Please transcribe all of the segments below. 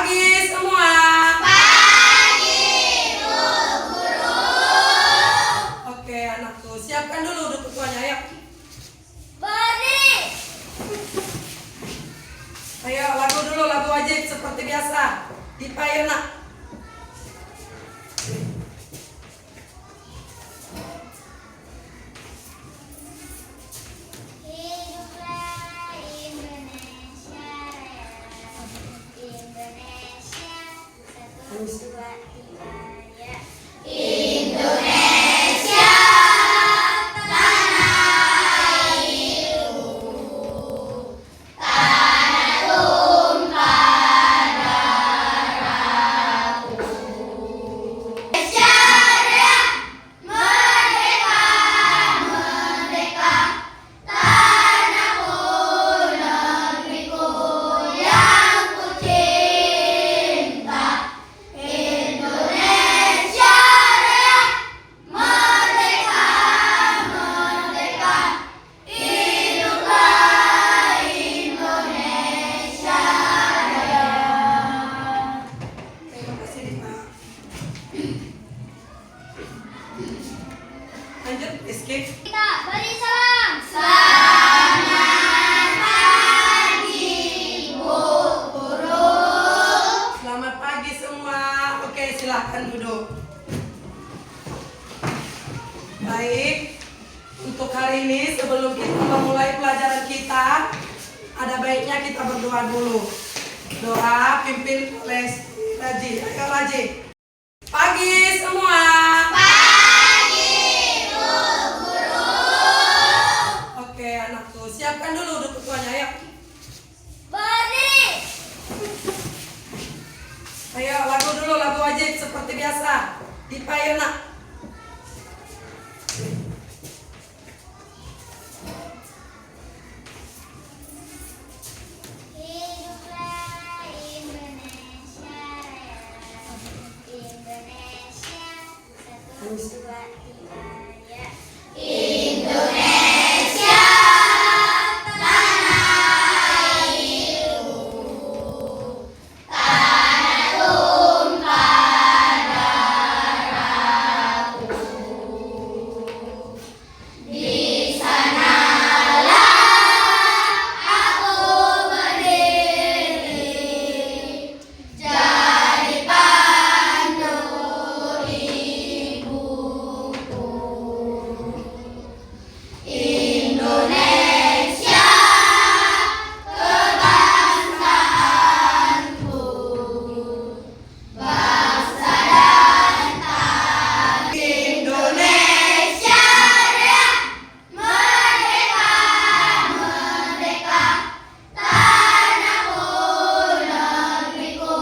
Pagi semua. Pagi, Bu Guru. Oke anakku, siapkan dulu dukungannya ya. Beri. Ayo lagu dulu, lagu wajib seperti biasa. Dipayu nak. Hiduplah Indonesia Raya. Indonesia satu dua tiga ya. Indonesia tanah airku, tanah tumpah darahku. Indonesia Raya, merdeka, merdeka, tanahku, negeriku yang ku cinta. Indonesia Raya, merdeka, merdeka, hiduplah Indonesia Raya. Terima kasih Dipa. Lanjut, escape. Kita beri salam. Selamat pagi, Bu Guru. Selamat pagi semua. Oke, silahkan duduk. Baik, untuk hari ini sebelum kita memulai pelajaran kita, ada baiknya kita berdoa dulu. Doa pimpin oleh Raji. Ayo Raji. Pagi semua. Pagi, Bu Guru. Oke anakku, siapkan dulu dukungannya ya. Beri. Ayo lagu dulu, lagu wajib seperti biasa. Dipayu nak. Hiduplah Indonesia Raya. Indonesia satu dua tiga ya. Indonesia tanah airku, tanah tumpah darahku. Di sanalah aku berdiri, jadi pandu ibuku. Indonesia kebangsaanku, bangsa dan tanah. Indonesia Raya, merdeka, merdeka, tanahku, negeriku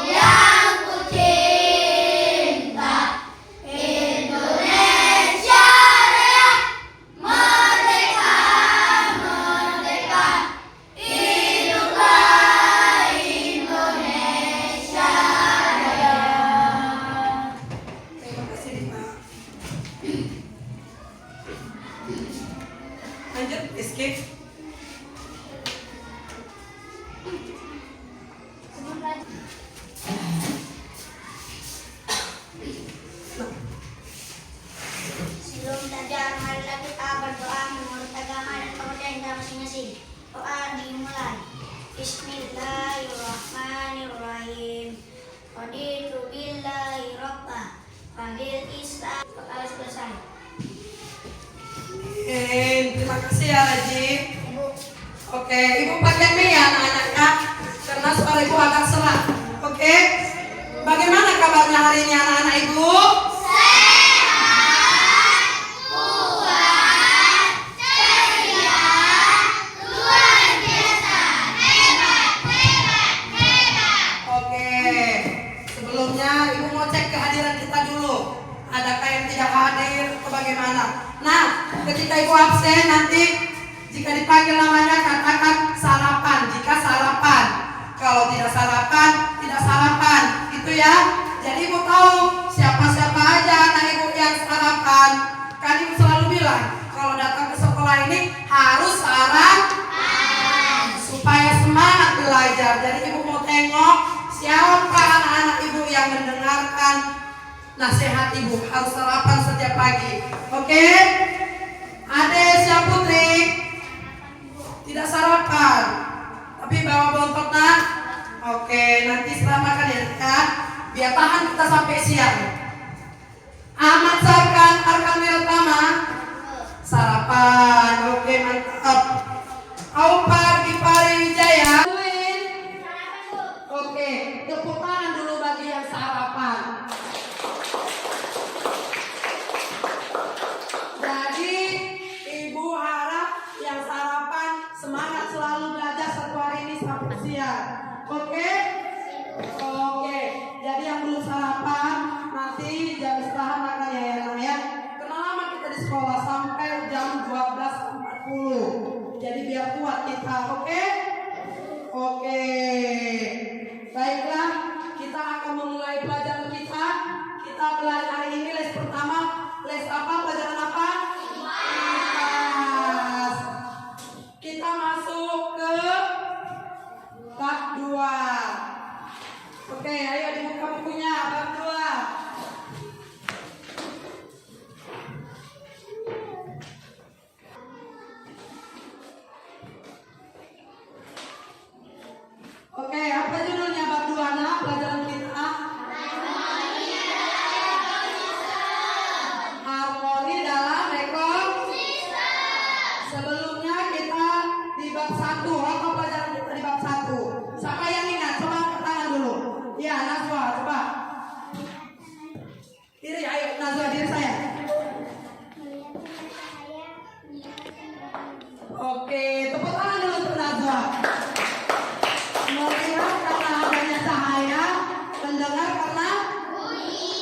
yang ku cinta. Indonesia Raya, merdeka, merdeka, hiduplah Indonesia Raya. Terima kasih Dipa. Lanjut, escape. Sebelum belajar, marilah kita berdoa menurut agama dan kepercayaan kita masing-masing. Doa dimulai. Bismillahirrahmanirrahim. Raditu billahi rabba, wabil Islam. Doa selesai. Terima kasih ya Raji. Ibu. Oke, ibu pakai mie ya anak-anaknya, karena suara ibu agak serak. Oke, bagaimana kabarnya hari ini anak-anak ibu? Sehat, kuat, ceria, luar biasa, hebat, hebat, hebat. Oke, sebelumnya ibu mau cek kehadiran kita dulu. Adakah yang tidak hadir atau bagaimana? Nah, ketika ibu absen nanti jika dipanggil namanya katakan sarapan. Jika sarapan, kalau tidak sarapan, tidak sarapan. Itu ya. Jadi ibu tahu siapa-siapa aja anak ibu yang sarapan. Kan ibu selalu bilang kalau datang ke sekolah ini harus sarapan supaya semangat belajar. Jadi ibu mau tengok Siapa anak-anak ibu yang mendengarkan nasihat ibu harus sarapan setiap pagi? Oke? Ade siap Putri? Tidak sarapan, tapi bawa bontot nak. Oke, nanti setelah makan ya, biar tahan kita sampai siang. Ahmad Sarkan, Arkan Wiratama, sarapan. Oke, mantap. Aupar Gipari Wijaya. Oke, tepuk tangan dulu bagi yang sarapan. Jadi ibu harap yang sarapan semangat selalu belajar satu hari ini sampai siang. Oke? Oke. Jadi yang belum sarapan nanti jam istirahat makan ya. Kenal lama kita di sekolah sampai jam 12.40. Jadi biar kuat kita. Oke? Oke. Baiklah, kita akan memulai pelajaran kita. Kita belajar hari ini les pertama. Les apa? Pelajaran apa? Ipas. Kita masuk ke bab 2. Oke, ayo dibuka bukunya bab 2. Oke, apa judulnya bab 2 nah pelajaran kita? Harmoni dalam ekosistem. Sebelumnya kita di bab 1. Apa pelajaran kita di bab 1? Siapa yang ingat? Coba angkat tangan dulu. Ya, Nazwa, coba. Diri, ayo Nazwa, diri saya. Oke, tepuk tangan dulu untuk Nazwa. Melihat karena adanya cahaya, mendengar karena bunyi.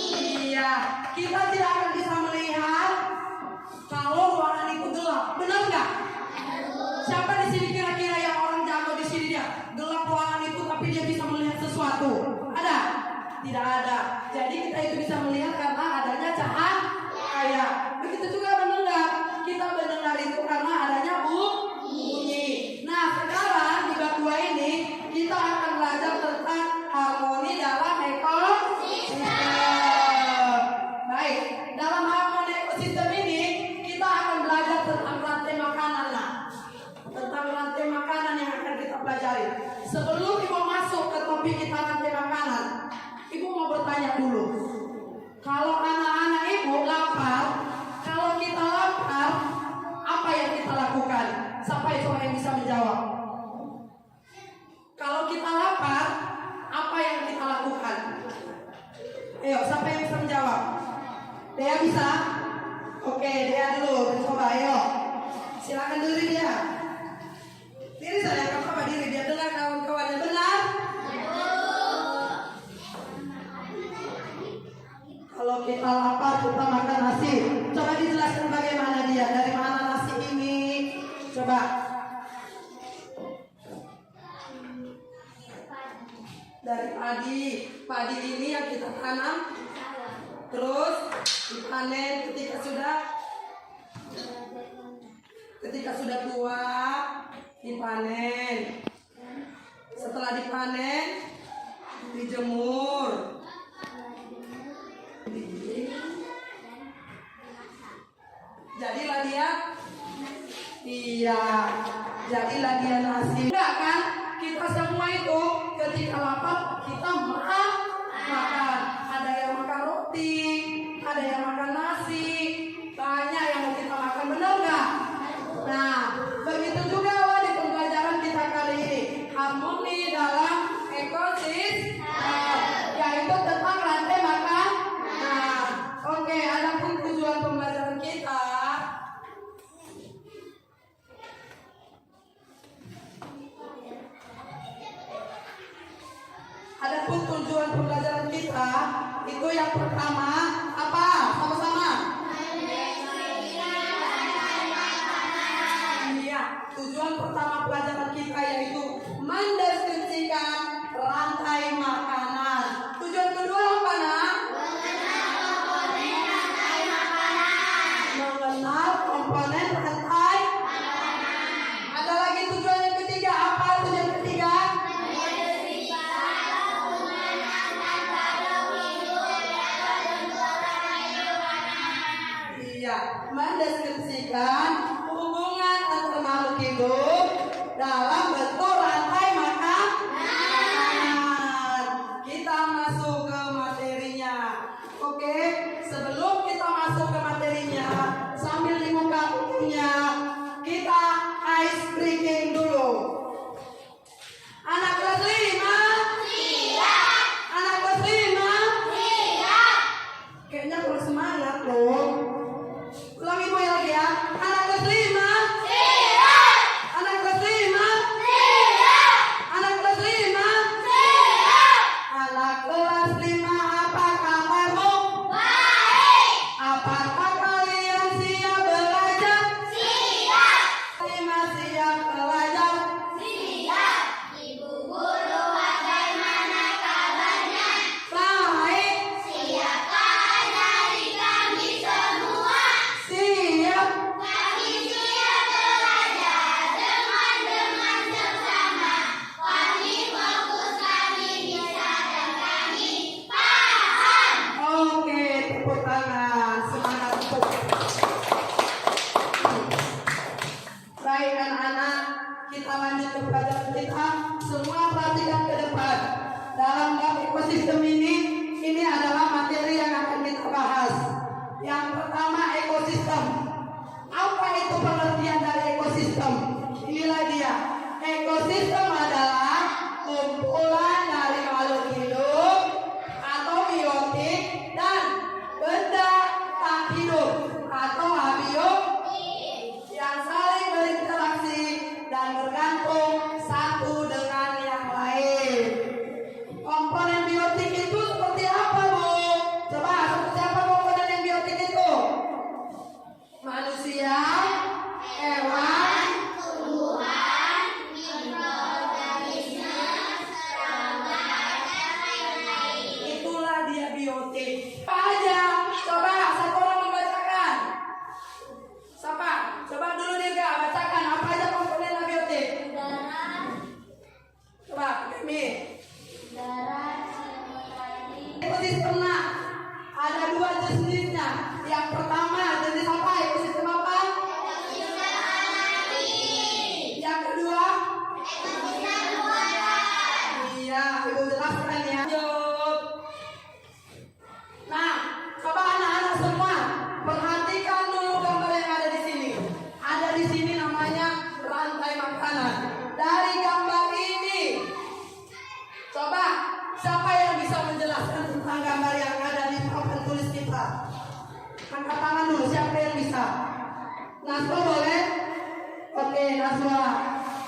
Iya, kita tidak akan bisa melihat kalau ruangan itu gelap. Benar nggak? Siapa di sini kira-kira yang orang jago di sini dia gelap ruangan itu tapi dia bisa melihat sesuatu? Ada? Tidak ada. Jadi kita itu bisa melihat karena adanya cahaya. Begitu juga mendengar. Kita mendengar itu karena adanya bunyi. Nah, sekarang di bab 2 ini kita akan belajar tentang harmoni dalam ekosistem. Baik, dalam harmoni ekosistem ini kita akan belajar tentang rantai makanan lah. Tentang rantai makanan yang akan kita pelajari. Sebelum ibu masuk ke topik kita rantai makanan, ibu mau bertanya dulu. Kalau anak-anak ibu lapar, kalau kita lapar, apa yang kita lakukan? Siapa yang bisa menjawab? Kalau kita lapar, apa yang kita lakukan? Ayo, siapa yang bisa menjawab? Dea bisa? Oke, Dea dulu. Coba, ayo. Silakan diri dia. Diri saya, kamu apa diri? Dia dengar kawan-kawannya benar? Kalau kita lapar, kita makan nasi. Coba dijelaskan bagaimana dia. Dari mana nasi ini? Coba. Dari padi ini yang kita tanam, terus dipanen ketika sudah tua, dipanen. Setelah dipanen, dijemur. Jadilah dia, jadilah dia nasi. Enggak kan? Kita semua itu ketika lapar kita makan. Ada yang makan roti, ada yang makan nasi, banyak yang mau kita makan, benar nggak? Nah, begitu juga lah di pembelajaran kita kali ini, harmoni dalam ekosistem, yaitu tentang rantai makanan. Nah, oke, adapun tujuan pembelajaran kita. Adapun tujuan pembelajaran kita itu yang pertama apa? Sama-sama. Iya, tujuan pertama pelajaran kita yaitu mendeskripsikan rantai makanan. Tujuan kedua apa, Nak? Mengenal komponen rantai makanan. Ada lagi tujuan yang ketiga, apa tujuan ketiga? mendeskripsikan hubungan antar makhluk hidup dalam bentuk rantai makanan. Kita masuk ke materinya. Oke, sebelum kita masuk ke materinya, sambil dibuka bukunya, kita ice breaking dulu. Anak kelas 5? Siap. Anak kelas 5? Siap. Kayaknya kurang semangat dong. Ulang ibu lagi ya. Anak kelas 5? Siap. Anak kelas 5? Siap. Anak kelas 5? Siap. Anak kelas 5, apa kabarmu? Baik. Apakah kalian siap belajar? Siap. 5 siap belajar? Siap. Ibu guru bagaimana kabarnya? Baik. Siapkah dari kami semua? Siap. Kami siap belajar teman-teman bersama. Kami fokus, kami bisa dan kami paham. Oke, tepuk tangan. Semangat tepuk. Baik anak-anak, kita lanjut ke pelajaran kita. Semua perhatikan ke depan. Dalam bab ekosistem ini adalah materi yang akan kita bahas. Yang pertama, ekosistem. Apa itu pengertian dari ekosistem? Inilah dia. Ekosistem adalah kumpulan dari makhluk hidup atau biotik dan benda tak hidup atau abiotik yang saling berinteraksi dan bergantung satu dengan yang lain. Komponen biotik itu seperti apa, Bu? Coba, seperti apa komponen yang biotik itu? Manusia, hewan, tumbuhan, mikroorganisme, serangga, dan lain-lain. Itulah dia biotik. Apa aja? Coba satu orang membacakan. Siapa? Coba dulu Dirga, bacakan apa aja komponen abiotik. Udara, Coba, Kemi. udara, CO2, Ekosistem ada dua jenisnya. Yang pertama jenis apa? Ekosistem apa? Yang kedua? Iya, ibu jelaskan ya. Lanjut. Nah, coba anak-anak semua perhatikan dulu gambar yang ada di sini. Ada di sini namanya rantai makanan. Dari gambar ini, coba siapa yang bisa menjelaskan tentang gambar yang ada di papan tulis kita? Angkat tangan dulu, siapa yang bisa? Naswa boleh? Oke, Naswa.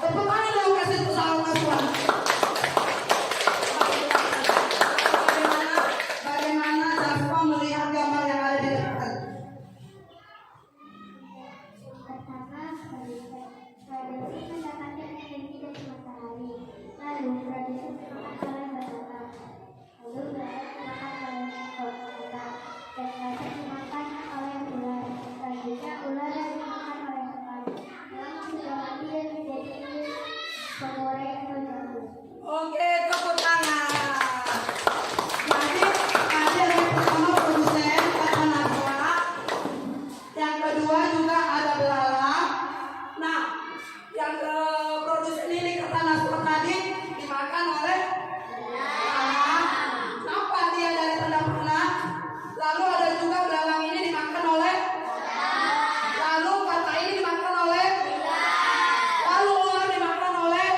Tepuk tangan dulu, kasih usaha Naswa. Bagaimana Naswa melihat gambar yang ada di depan? Pertama, produksi mendapatkan energi dari matahari. Lalu produksi dimakan oleh binatang. Lalu berat dimakan oleh ekor kota. Dan gajah dimakan oleh ular. Selanjutnya ular yang dimakan oleh hewan. Yang sudah mati dan menjadi pengorek atau jamur. Oke, tepuk tangan. Jadi ada yang pertama produsen kata Naswa. Yang kedua juga ada belalang. Nah, yang ke produsen ini kata Naswa tadi dimakan oleh belalang. Kenapa dia dari tanda panah? Lalu ada juga belalang ini dimakan oleh lalu kata ini dimakan oleh lalu ular dimakan oleh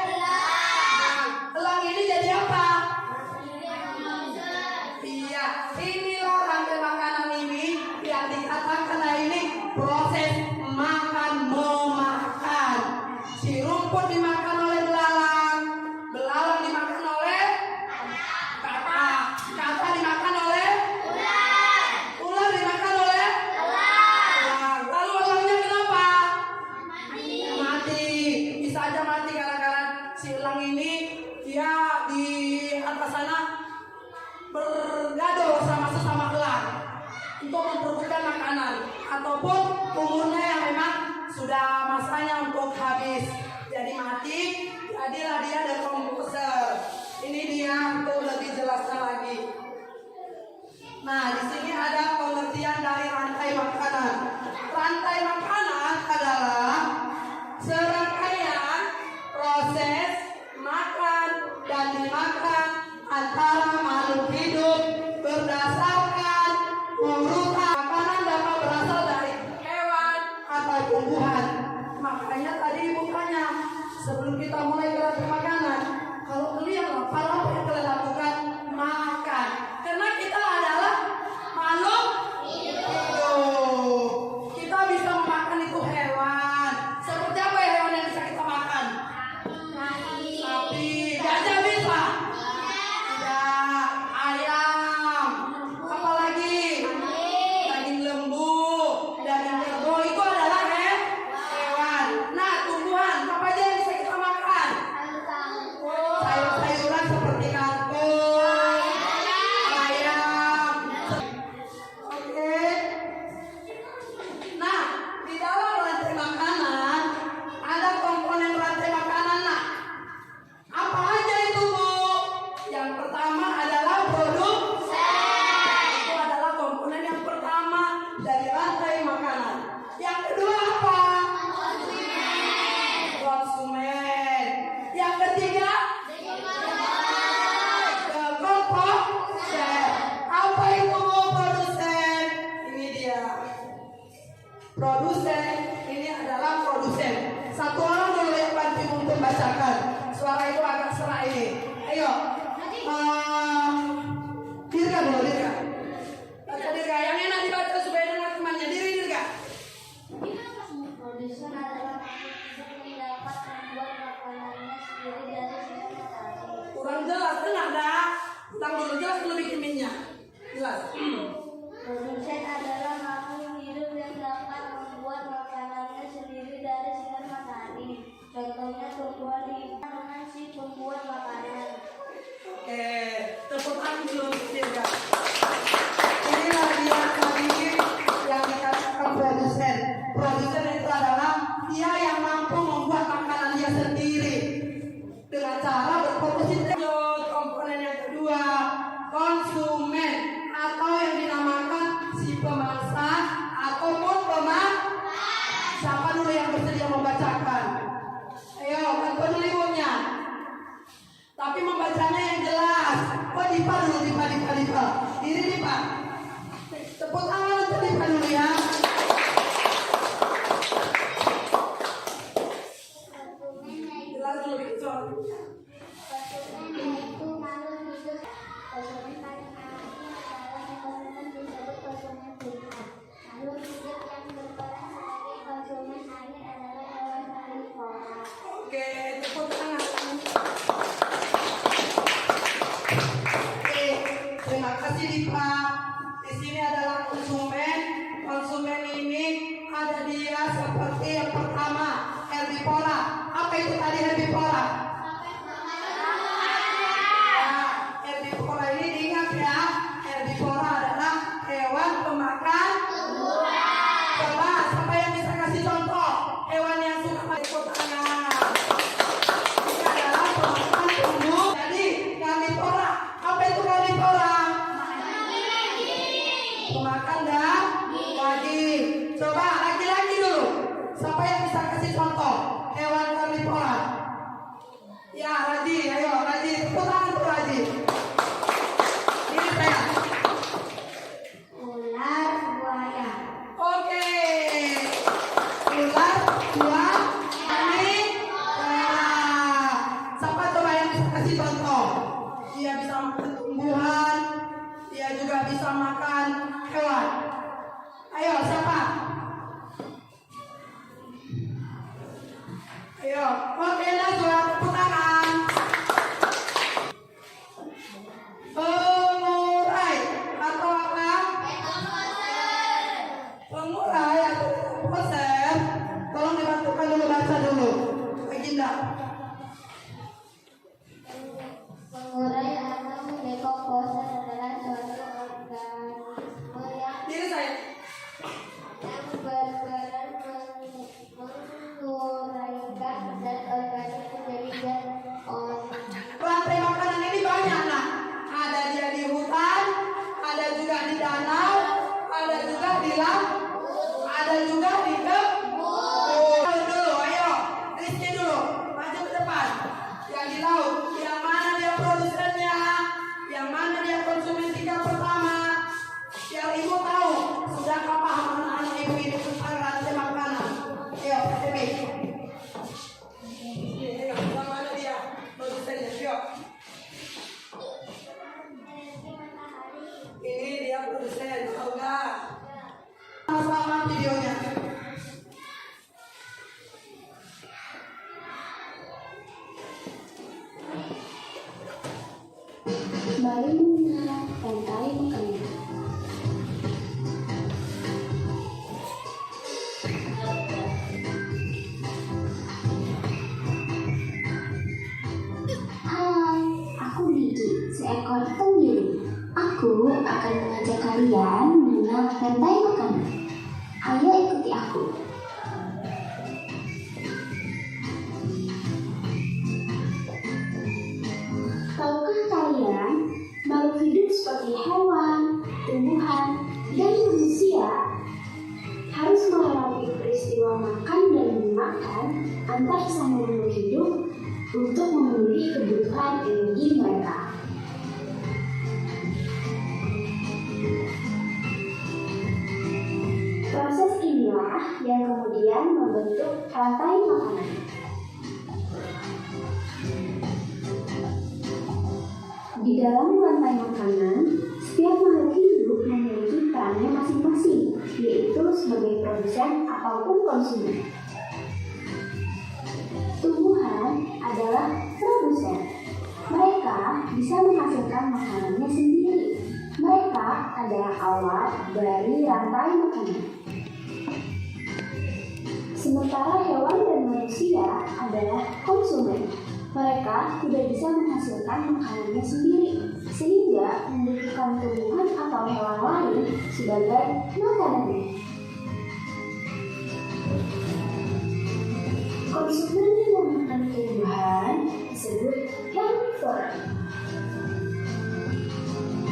elang ini jadi apa? Iya, inilah rantai makanan ini yang dikatakan ini proses makan memakan. Si rumput dimakan oleh belalang, belalang dimakan oleh kata, kata dimakan oleh ular dimakan oleh elang. Lalu elangnya kenapa? Mati. Bisa aja mati gara-gara si elang ini dia di atas sana bergaduh sama sesama elang untuk memperebutkan makanan ataupun umurnya yang memang sudah masanya untuk habis jadi mati, jadilah dia dekomposer. Ini dia untuk lebih jelasnya lagi. Nah, di sini ada pengertian dari rantai makanan. Rantai makanan adalah serangkaian proses makan dan dimakan antara makhluk hidup berdasarkan urutan. Makanan dapat berasal dari hewan atau tumbuhan. Makanya tadi ibu tanya sebelum kita mulai gerak makanan, kalau kalian lapar apa yang kalian lakukan? Makan. Karena kita adalah makhluk hidup. Kita bisa memakan itu hewan. Seperti apa ya hewan yang bisa kita makan? Sapi. Gajah bisa? Tidak. Ayam. Apa lagi? Daging lembu. Daging kerbau itu adalah hewan. Nah, tumbuhan apa aja yang bisa kita makan? Sayur-sayuran seperti kangkung, ayam. Oke. Nah, di dalam rantai makanan ada komponen rantai makanan. Nah, apa aja itu, Bu? Yang pertama adalah produsen. Itu adalah komponen yang pertama dari rantai makanan. Yang kedua apa? Konsumen. Yang ketiga? Produsen. Apa itu produsen? Ini dia. Produsen ini adalah produsen. Satu orang dulu yang bantu untuk bacakan. Suara itu agak serak ini. Ayo. Dirga dulu, Dirga. Baca Dirga. Yang enak dibaca supaya dengar temannya. Dirga. Produsen adalah makhluk hidup yang dapat membuat makanannya sendiri dari sinar matahari. Kurang jelas, dengar dah. Ulang dulu, jelas dulu bikin minyak. Jelas. Produsen adalah makhluk hidup yang dapat membuat makanannya sendiri dari sinar matahari. Contohnya tumbuhan dengan si pembuat makanan. Tepuk tangan dulu untuk Dirga. Inilah dia tadi yang dikatakan produsen. Produsen itu adalah dia yang mampu membuat makanan dia sendiri dengan cara berproduksi. Komponen yang kedua, konsumen atau yang dinamakan si pemangsa ataupun pemakan. Siapa dulu yang bersedia membacakan? Ayo, bantu dulu ibunya. Tapi membacanya yang jelas. Oh, Dipa dulu, Dipa. Diri Dipa. Tepuk tangan untuk Dipa dulu ya. Jelas dulu bikin suara. Konsumen yaitu makhluk hidup. Konsumen paling alami adalah konsumen disebut konsumen primer. Makhluk hidup yang berperan sebagai konsumen akhir adalah hewan karnivora. Oke, tepuk tangan. Terima kasih Dipa. Di sini adalah konsumen. Konsumen ini ada dia seperti yang pertama, herbivora. Apa itu tadi herbivora? Herbivora ini diingat ya. Herbivora adalah hewan pemakan tumbuhan. Coba siapa yang bisa kasih contoh hewan yang suka makan tangan? Ini adalah pemakan tumbuh. Jadi karnivora. Apa itu karnivora? Pemakan daging. Coba laki-laki dulu. Siapa yang bisa kasih contoh hewan karnivora? Ya, Raji. Ayo, Raji. Tepuk tangan tuh Raji. Ini saya. Ular, buaya. Oke. Ular, buaya, siapa coba yang bisa kasih contoh? Dia bisa makan tumbuhan, dia juga bisa makan hewan. Ayo, siapa? Ayo, oke lah, suara tepuk tangan. Pengurai atau apa? Pengurai atau poser. Tolong dibantukan dulu, baca dulu. Baginda. Pengurai atau decomposer adalah suatu organisme yang Diri saya. yang dosen, tahu nggak? Sama-sama videonya. Mari mengenal rantai makanan. Hai, aku Didi, seekor tenggiri. Aku akan mengajak kalian mengenal rantai makanan. Ayo ikuti aku. Tahukah kalian, makhluk hidup seperti hewan, tumbuhan, dan manusia harus mengalami peristiwa makan dan memakan antar sama makhluk hidup untuk memenuhi kebutuhan energi mereka. Proses inilah yang kemudian membentuk rantai makanan. Di dalam rantai makanan, setiap makhluk hidup memiliki perannya masing-masing, yaitu sebagai produsen ataupun konsumen. Tumbuhan adalah produsen. Mereka bisa menghasilkan makanannya sendiri. Mereka adalah awal dari rantai makanan. Sementara hewan dan manusia adalah konsumen. Mereka tidak bisa menghasilkan makanannya sendiri, sehingga membutuhkan tumbuhan atau hewan lain sebagai makanannya. Konsumen yang memakan tumbuhan disebut herbivore,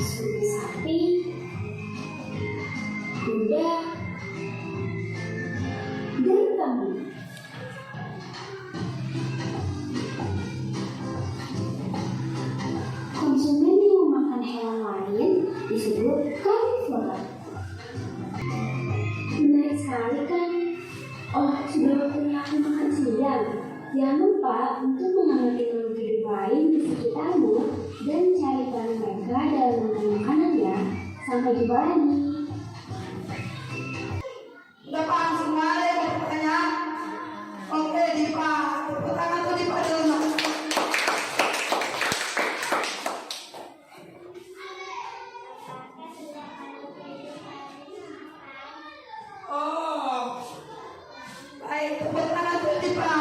seperti sapi, kuda, dan kambing. Konsumen yang memakan hewan lain disebut karnivora. Menarik sekali kan? Oh, sudah waktunya aku makan siang. Jangan lupa untuk mengamati makhluk hidup lain di sekitarmu dan cari peran mereka dalam makan makanan ya. Sampai jumpa lagi. Udah paham semua ada yang mau bertanya? Oke, Dipa. Tepuk tangan tuh Dipa dulu. Oh, baik. Tepuk tangan tuh Dipa.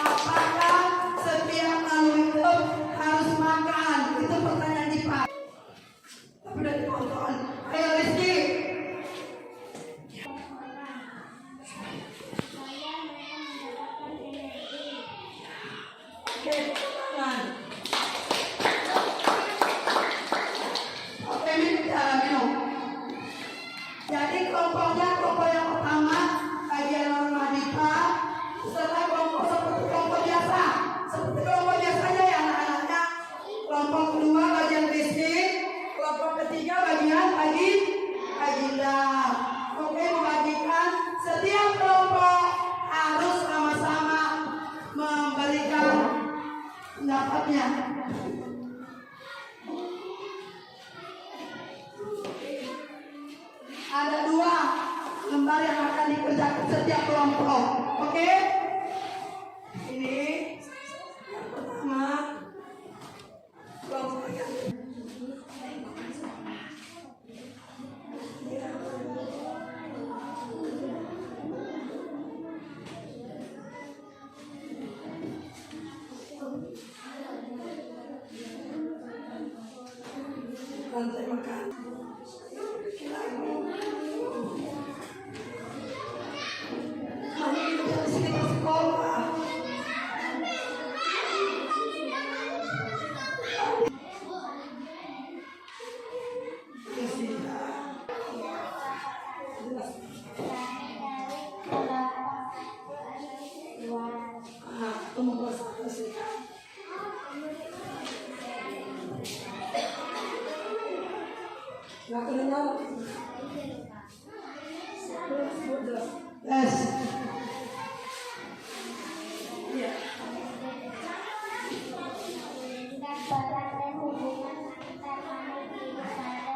Apakah setiap makhluk hidup harus makan? Itu pertanyaan Dipa. Tapi udah ditonton. Ayo Rizky. Oke, tangan. Oke, minum. Jadi kelompok yang pertama bagian norma Dipa, setelah kelompok seperti kelompok biasa, seperti kelompok biasanya ya anak-anaknya. Kelompok kedua bagian Rizky, kelompok ketiga bagian Aginda. Oke, membagikan setiap kelompok harus sama-sama memberikan pendapatnya. Ada 2 lembar yang akan dikerjakan setiap kelompok. Oke? Ini yang pertama kelompok yang rantai makan. Kami hidup di sekitar sekolah. Nggak kedengaran. Yes. Iya. Dapat hubungan antar makhluk hidup pada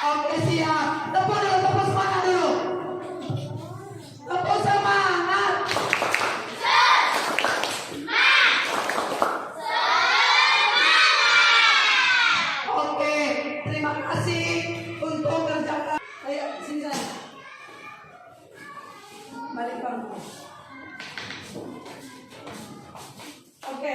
Oke, siap. Tepuk dulu, tepuk semangat dulu. Tepuk semangat. Oke, terima kasih untuk kerja. Ayo, sini saya. Balik bangku. Oke,